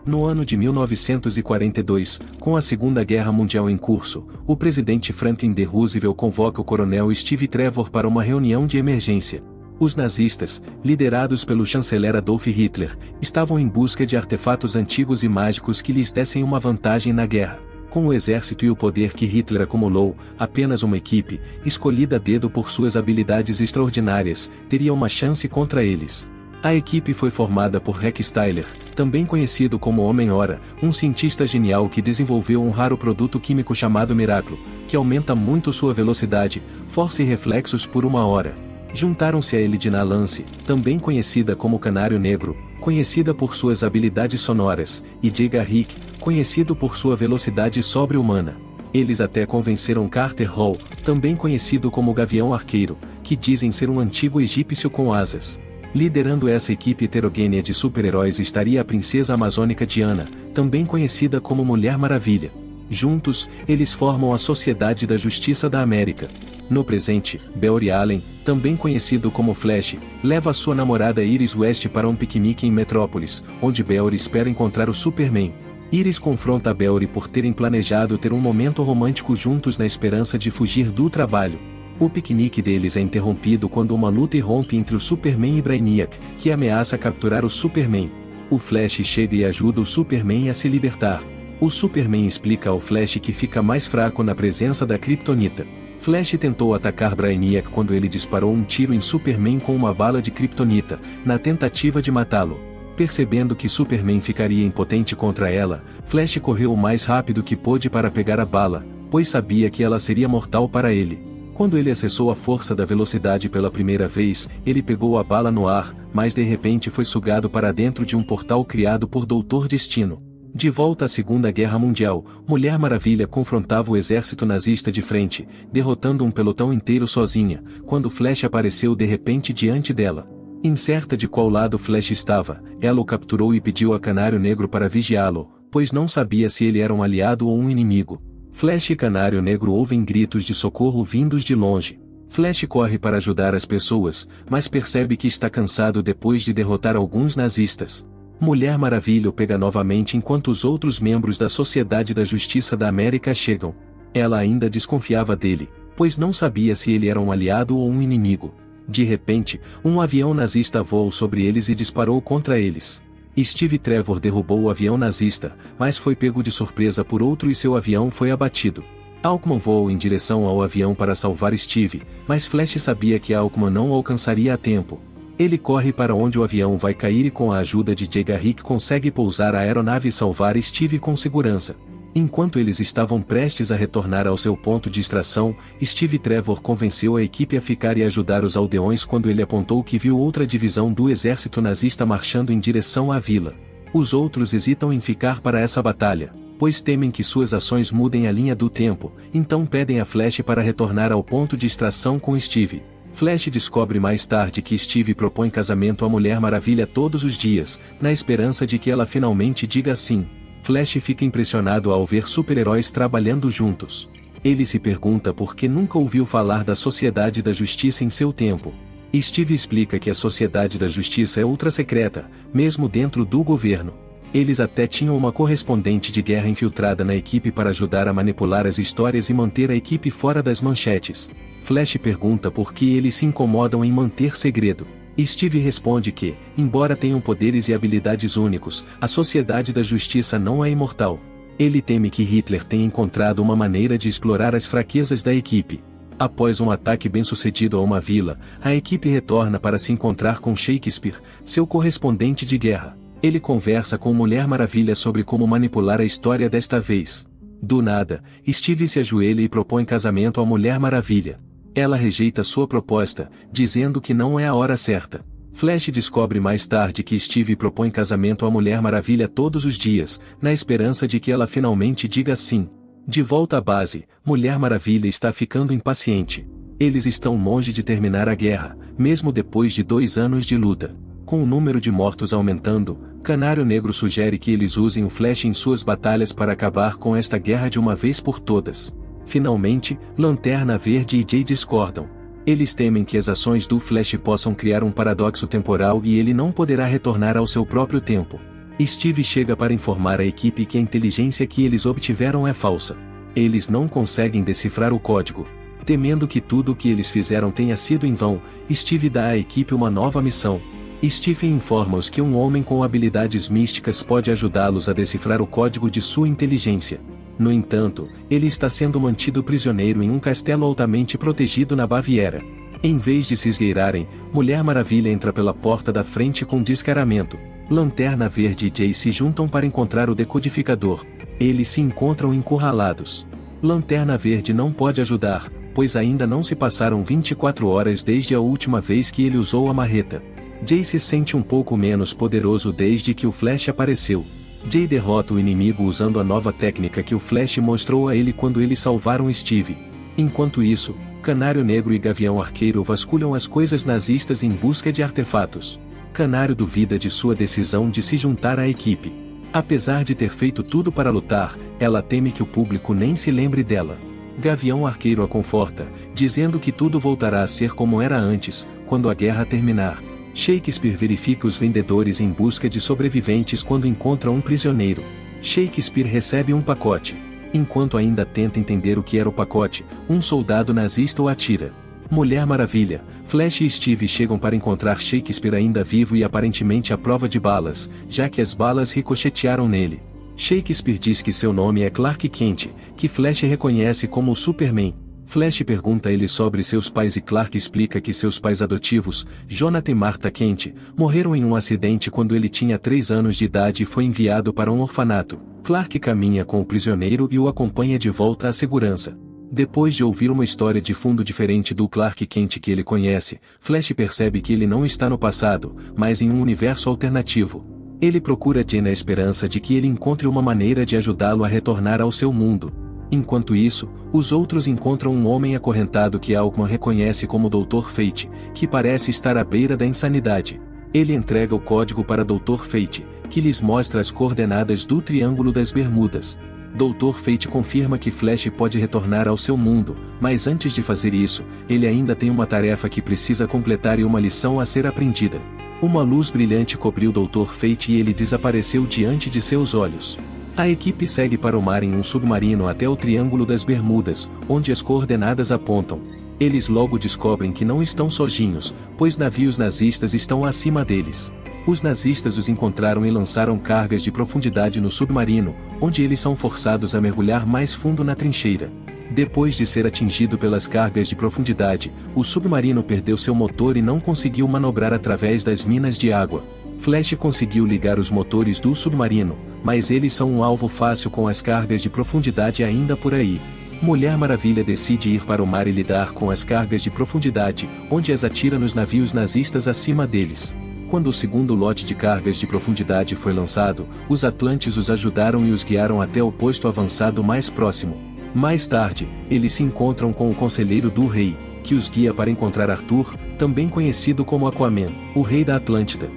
No ano de 1942, com a Segunda Guerra Mundial em curso, o presidente Franklin D. Roosevelt convoca o coronel Steve Trevor para uma reunião de emergência. Os nazistas, liderados pelo chanceler Adolf Hitler, estavam em busca de artefatos antigos e mágicos que lhes dessem uma vantagem na guerra. Com o exército e o poder que Hitler acumulou, apenas uma equipe, escolhida a dedo por suas habilidades extraordinárias, teria uma chance contra eles. A equipe foi formada por Rex Tyler, também conhecido como Homem-Hora, um cientista genial que desenvolveu um raro produto químico chamado Miraclo, que aumenta muito sua velocidade, força e reflexos por 1 hora. Juntaram-se a ele Dinah Lance, também conhecida como Canário Negro, conhecida por suas habilidades sonoras, e Jay Garrick, conhecido por sua velocidade sobre-humana. Eles até convenceram Carter Hall, também conhecido como Gavião Arqueiro, que dizem ser um antigo egípcio com asas. Liderando essa equipe heterogênea de super-heróis estaria a princesa amazônica Diana, também conhecida como Mulher Maravilha. Juntos, eles formam a Sociedade da Justiça da América. No presente, Barry Allen, também conhecido como Flash, leva sua namorada Iris West para um piquenique em Metrópolis, onde Barry espera encontrar o Superman. Iris confronta Barry por terem planejado ter um momento romântico juntos na esperança de fugir do trabalho. O piquenique deles é interrompido quando uma luta irrompe entre o Superman e Brainiac, que ameaça capturar o Superman. O Flash chega e ajuda o Superman a se libertar. O Superman explica ao Flash que fica mais fraco na presença da Kryptonita. Flash tentou atacar Brainiac quando ele disparou um tiro em Superman com uma bala de Kryptonita, na tentativa de matá-lo. Percebendo que Superman ficaria impotente contra ela, Flash correu o mais rápido que pôde para pegar a bala, pois sabia que ela seria mortal para ele. Quando ele acessou a força da velocidade pela primeira vez, ele pegou a bala no ar, mas de repente foi sugado para dentro de um portal criado por Dr. Destino. De volta à Segunda Guerra Mundial, Mulher Maravilha confrontava o exército nazista de frente, derrotando um pelotão inteiro sozinha, quando Flash apareceu de repente diante dela. Incerta de qual lado Flash estava, ela o capturou e pediu a Canário Negro para vigiá-lo, pois não sabia se ele era um aliado ou um inimigo. Flash e Canário Negro ouvem gritos de socorro vindos de longe. Flash corre para ajudar as pessoas, mas percebe que está cansado depois de derrotar alguns nazistas. Mulher Maravilha o pega novamente enquanto os outros membros da Sociedade da Justiça da América chegam. Ela ainda desconfiava dele, pois não sabia se ele era um aliado ou um inimigo. De repente, um avião nazista voou sobre eles e disparou contra eles. Steve Trevor derrubou o avião nazista, mas foi pego de surpresa por outro e seu avião foi abatido. Hawkman voou em direção ao avião para salvar Steve, mas Flash sabia que Hawkman não o alcançaria a tempo. Ele corre para onde o avião vai cair e com a ajuda de Jay Garrick consegue pousar a aeronave e salvar Steve com segurança. Enquanto eles estavam prestes a retornar ao seu ponto de extração, Steve Trevor convenceu a equipe a ficar e ajudar os aldeões quando ele apontou que viu outra divisão do exército nazista marchando em direção à vila. Os outros hesitam em ficar para essa batalha, pois temem que suas ações mudem a linha do tempo, então pedem a Flash para retornar ao ponto de extração com Steve. Flash descobre mais tarde que Steve propõe casamento à Mulher Maravilha todos os dias, na esperança de que ela finalmente diga sim. Flash fica impressionado ao ver super-heróis trabalhando juntos. Ele se pergunta por que nunca ouviu falar da Sociedade da Justiça em seu tempo. Steve explica que a Sociedade da Justiça é ultra-secreta, mesmo dentro do governo. Eles até tinham uma correspondente de guerra infiltrada na equipe para ajudar a manipular as histórias e manter a equipe fora das manchetes. Flash pergunta por que eles se incomodam em manter segredo. Steve responde que, embora tenham poderes e habilidades únicos, a Sociedade da Justiça não é imortal. Ele teme que Hitler tenha encontrado uma maneira de explorar as fraquezas da equipe. Após um ataque bem-sucedido a uma vila, a equipe retorna para se encontrar com Shakespeare, seu correspondente de guerra. Ele conversa com Mulher Maravilha sobre como manipular a história desta vez. Do nada, Steve se ajoelha e propõe casamento à Mulher Maravilha. Ela rejeita sua proposta, dizendo que não é a hora certa. Flash descobre mais tarde que Steve propõe casamento à Mulher Maravilha todos os dias, na esperança de que ela finalmente diga sim. De volta à base, Mulher Maravilha está ficando impaciente. Eles estão longe de terminar a guerra, mesmo depois de 2 anos de luta. Com o número de mortos aumentando, Canário Negro sugere que eles usem o Flash em suas batalhas para acabar com esta guerra de uma vez por todas. Finalmente, Lanterna Verde e Jay discordam. Eles temem que as ações do Flash possam criar um paradoxo temporal e ele não poderá retornar ao seu próprio tempo. Steve chega para informar a equipe que a inteligência que eles obtiveram é falsa. Eles não conseguem decifrar o código. Temendo que tudo o que eles fizeram tenha sido em vão, Steve dá à equipe uma nova missão. Stephen informa-os que um homem com habilidades místicas pode ajudá-los a decifrar o código de sua inteligência. No entanto, ele está sendo mantido prisioneiro em um castelo altamente protegido na Baviera. Em vez de se esgueirarem, Mulher Maravilha entra pela porta da frente com descaramento. Lanterna Verde e Jay se juntam para encontrar o decodificador. Eles se encontram encurralados. Lanterna Verde não pode ajudar, pois ainda não se passaram 24 horas desde a última vez que ele usou a marreta. Jay se sente um pouco menos poderoso desde que o Flash apareceu. Jay derrota o inimigo usando a nova técnica que o Flash mostrou a ele quando eles salvaram Steve. Enquanto isso, Canário Negro e Gavião Arqueiro vasculham as coisas nazistas em busca de artefatos. Canário duvida de sua decisão de se juntar à equipe. Apesar de ter feito tudo para lutar, ela teme que o público nem se lembre dela. Gavião Arqueiro a conforta, dizendo que tudo voltará a ser como era antes, quando a guerra terminar. Shakespeare verifica os vendedores em busca de sobreviventes quando encontra um prisioneiro. Shakespeare recebe um pacote. Enquanto ainda tenta entender o que era o pacote, um soldado nazista o atira. Mulher Maravilha, Flash e Steve chegam para encontrar Shakespeare ainda vivo e aparentemente à prova de balas, já que as balas ricochetearam nele. Shakespeare diz que seu nome é Clark Kent, que Flash reconhece como o Superman. Flash pergunta a ele sobre seus pais e Clark explica que seus pais adotivos, Jonathan e Martha Kent, morreram em um acidente quando ele tinha 3 anos de idade e foi enviado para um orfanato. Clark caminha com o prisioneiro e o acompanha de volta à segurança. Depois de ouvir uma história de fundo diferente do Clark Kent que ele conhece, Flash percebe que ele não está no passado, mas em um universo alternativo. Ele procura Jay na esperança de que ele encontre uma maneira de ajudá-lo a retornar ao seu mundo. Enquanto isso, os outros encontram um homem acorrentado que Alckman reconhece como Dr. Fate, que parece estar à beira da insanidade. Ele entrega o código para Dr. Fate, que lhes mostra as coordenadas do Triângulo das Bermudas. Dr. Fate confirma que Flash pode retornar ao seu mundo, mas antes de fazer isso, ele ainda tem uma tarefa que precisa completar e uma lição a ser aprendida. Uma luz brilhante cobriu Dr. Fate e ele desapareceu diante de seus olhos. A equipe segue para o mar em um submarino até o Triângulo das Bermudas, onde as coordenadas apontam. Eles logo descobrem que não estão sozinhos, pois navios nazistas estão acima deles. Os nazistas os encontraram e lançaram cargas de profundidade no submarino, onde eles são forçados a mergulhar mais fundo na trincheira. Depois de ser atingido pelas cargas de profundidade, o submarino perdeu seu motor e não conseguiu manobrar através das minas de água. Flash conseguiu ligar os motores do submarino, mas eles são um alvo fácil com as cargas de profundidade ainda por aí. Mulher Maravilha decide ir para o mar e lidar com as cargas de profundidade, onde as atira nos navios nazistas acima deles. Quando o segundo lote de cargas de profundidade foi lançado, os Atlantes os ajudaram e os guiaram até o posto avançado mais próximo. Mais tarde, eles se encontram com o Conselheiro do Rei, que os guia para encontrar Arthur, também conhecido como Aquaman, o Rei da Atlântida.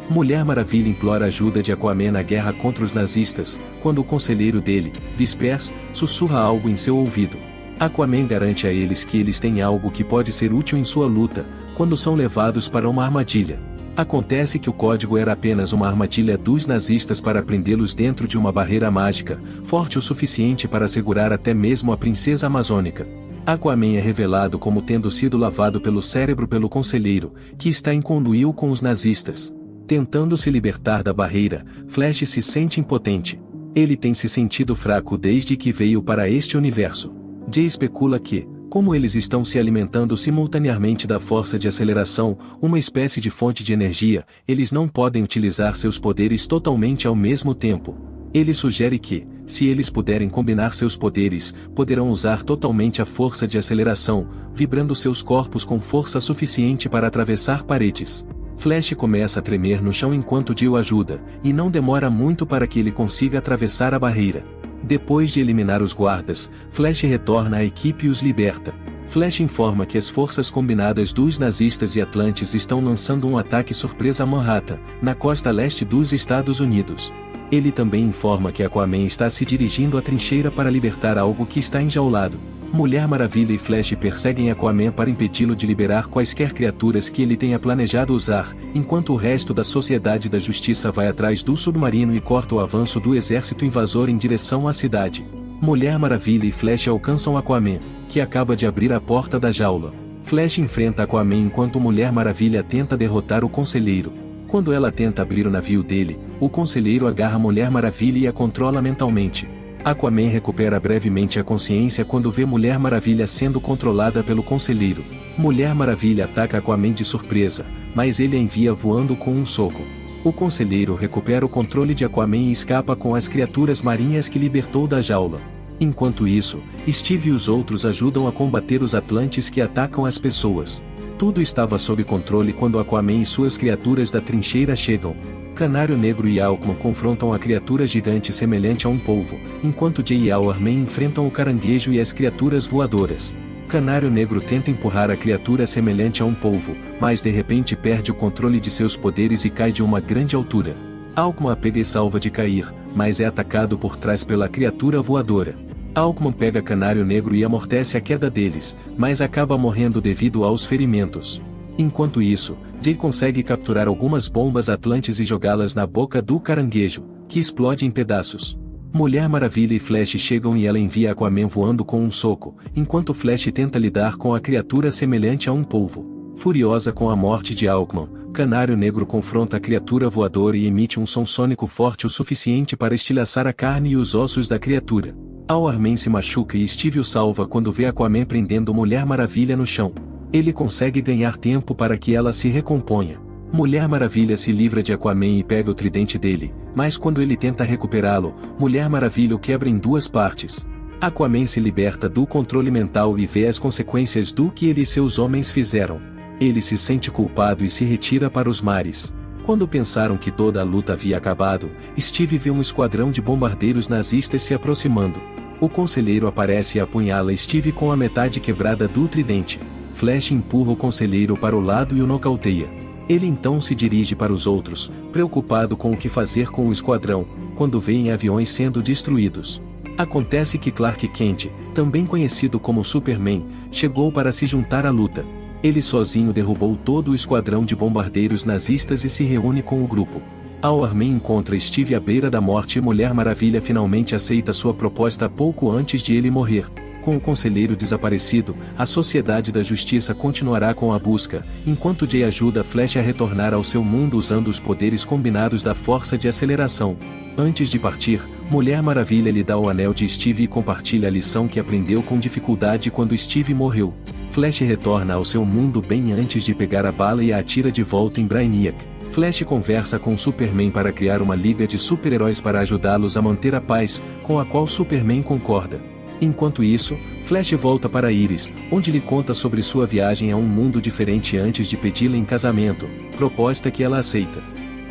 Mulher Maravilha implora ajuda de Aquaman na guerra contra os nazistas, quando o conselheiro dele, Vespers, sussurra algo em seu ouvido. Aquaman garante a eles que eles têm algo que pode ser útil em sua luta, quando são levados para uma armadilha. Acontece que o código era apenas uma armadilha dos nazistas para prendê-los dentro de uma barreira mágica, forte o suficiente para segurar até mesmo a princesa amazônica. Aquaman é revelado como tendo sido lavado pelo cérebro pelo conselheiro, que está em conluio com os nazistas. Tentando se libertar da barreira, Flash se sente impotente. Ele tem se sentido fraco desde que veio para este universo. Jay especula que, como eles estão se alimentando simultaneamente da força de aceleração, uma espécie de fonte de energia, eles não podem utilizar seus poderes totalmente ao mesmo tempo. Ele sugere que, se eles puderem combinar seus poderes, poderão usar totalmente a força de aceleração, vibrando seus corpos com força suficiente para atravessar paredes. Flash começa a tremer no chão enquanto Jay o ajuda, e não demora muito para que ele consiga atravessar a barreira. Depois de eliminar os guardas, Flash retorna à equipe e os liberta. Flash informa que as forças combinadas dos nazistas e Atlantes estão lançando um ataque surpresa a Manhattan, na costa leste dos Estados Unidos. Ele também informa que Aquaman está se dirigindo à trincheira para libertar algo que está enjaulado. Mulher Maravilha e Flash perseguem Aquaman para impedi-lo de liberar quaisquer criaturas que ele tenha planejado usar, enquanto o resto da Sociedade da Justiça vai atrás do submarino e corta o avanço do exército invasor em direção à cidade. Mulher Maravilha e Flash alcançam Aquaman, que acaba de abrir a porta da jaula. Flash enfrenta Aquaman enquanto Mulher Maravilha tenta derrotar o Conselheiro. Quando ela tenta abrir o navio dele, o Conselheiro agarra Mulher Maravilha e a controla mentalmente. Aquaman recupera brevemente a consciência quando vê Mulher Maravilha sendo controlada pelo Conselheiro. Mulher Maravilha ataca Aquaman de surpresa, mas ele a envia voando com um soco. O Conselheiro recupera o controle de Aquaman e escapa com as criaturas marinhas que libertou da jaula. Enquanto isso, Steve e os outros ajudam a combater os Atlantes que atacam as pessoas. Tudo estava sob controle quando Aquaman e suas criaturas da trincheira chegam. Canário Negro e Hawkman confrontam a criatura gigante semelhante a um polvo, enquanto Jay e Hourman enfrentam o caranguejo e as criaturas voadoras. Canário Negro tenta empurrar a criatura semelhante a um polvo, mas de repente perde o controle de seus poderes e cai de uma grande altura. Hawkman a pega e salva de cair, mas é atacado por trás pela criatura voadora. Hawkman pega Canário Negro e amortece a queda deles, mas acaba morrendo devido aos ferimentos. Enquanto isso, Jay consegue capturar algumas bombas Atlantes e jogá-las na boca do caranguejo, que explode em pedaços. Mulher Maravilha e Flash chegam e ela envia Aquaman voando com um soco, enquanto Flash tenta lidar com a criatura semelhante a um polvo. Furiosa com a morte de Hawkman, Canário Negro confronta a criatura voadora e emite um som sônico forte o suficiente para estilhaçar a carne e os ossos da criatura. Hourman se machuca e Steve o salva quando vê Aquaman prendendo Mulher Maravilha no chão. Ele consegue ganhar tempo para que ela se recomponha. Mulher Maravilha se livra de Aquaman e pega o tridente dele, mas quando ele tenta recuperá-lo, Mulher Maravilha o quebra em duas partes. Aquaman se liberta do controle mental e vê as consequências do que ele e seus homens fizeram. Ele se sente culpado e se retira para os mares. Quando pensaram que toda a luta havia acabado, Steve vê um esquadrão de bombardeiros nazistas se aproximando. O Conselheiro aparece e apunhala Steve com a metade quebrada do tridente. Flash empurra o Conselheiro para o lado e o nocauteia. Ele então se dirige para os outros, preocupado com o que fazer com o esquadrão, quando vê aviões sendo destruídos. Acontece que Clark Kent, também conhecido como Superman, chegou para se juntar à luta. Ele sozinho derrubou todo o esquadrão de bombardeiros nazistas e se reúne com o grupo. Hourman encontra Steve à beira da morte e Mulher Maravilha finalmente aceita sua proposta pouco antes de ele morrer. Com o Conselheiro desaparecido, a Sociedade da Justiça continuará com a busca, enquanto Jay ajuda Flash a retornar ao seu mundo usando os poderes combinados da força de aceleração. Antes de partir, Mulher Maravilha lhe dá o anel de Steve e compartilha a lição que aprendeu com dificuldade quando Steve morreu. Flash retorna ao seu mundo bem antes de pegar a bala e a atira de volta em Brainiac. Flash conversa com Superman para criar uma liga de super-heróis para ajudá-los a manter a paz, com a qual Superman concorda. Enquanto isso, Flash volta para Iris, onde lhe conta sobre sua viagem a um mundo diferente antes de pedi-la em casamento, proposta que ela aceita.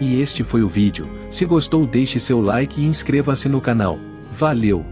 E este foi o vídeo. Se gostou, deixe seu like e inscreva-se no canal. Valeu!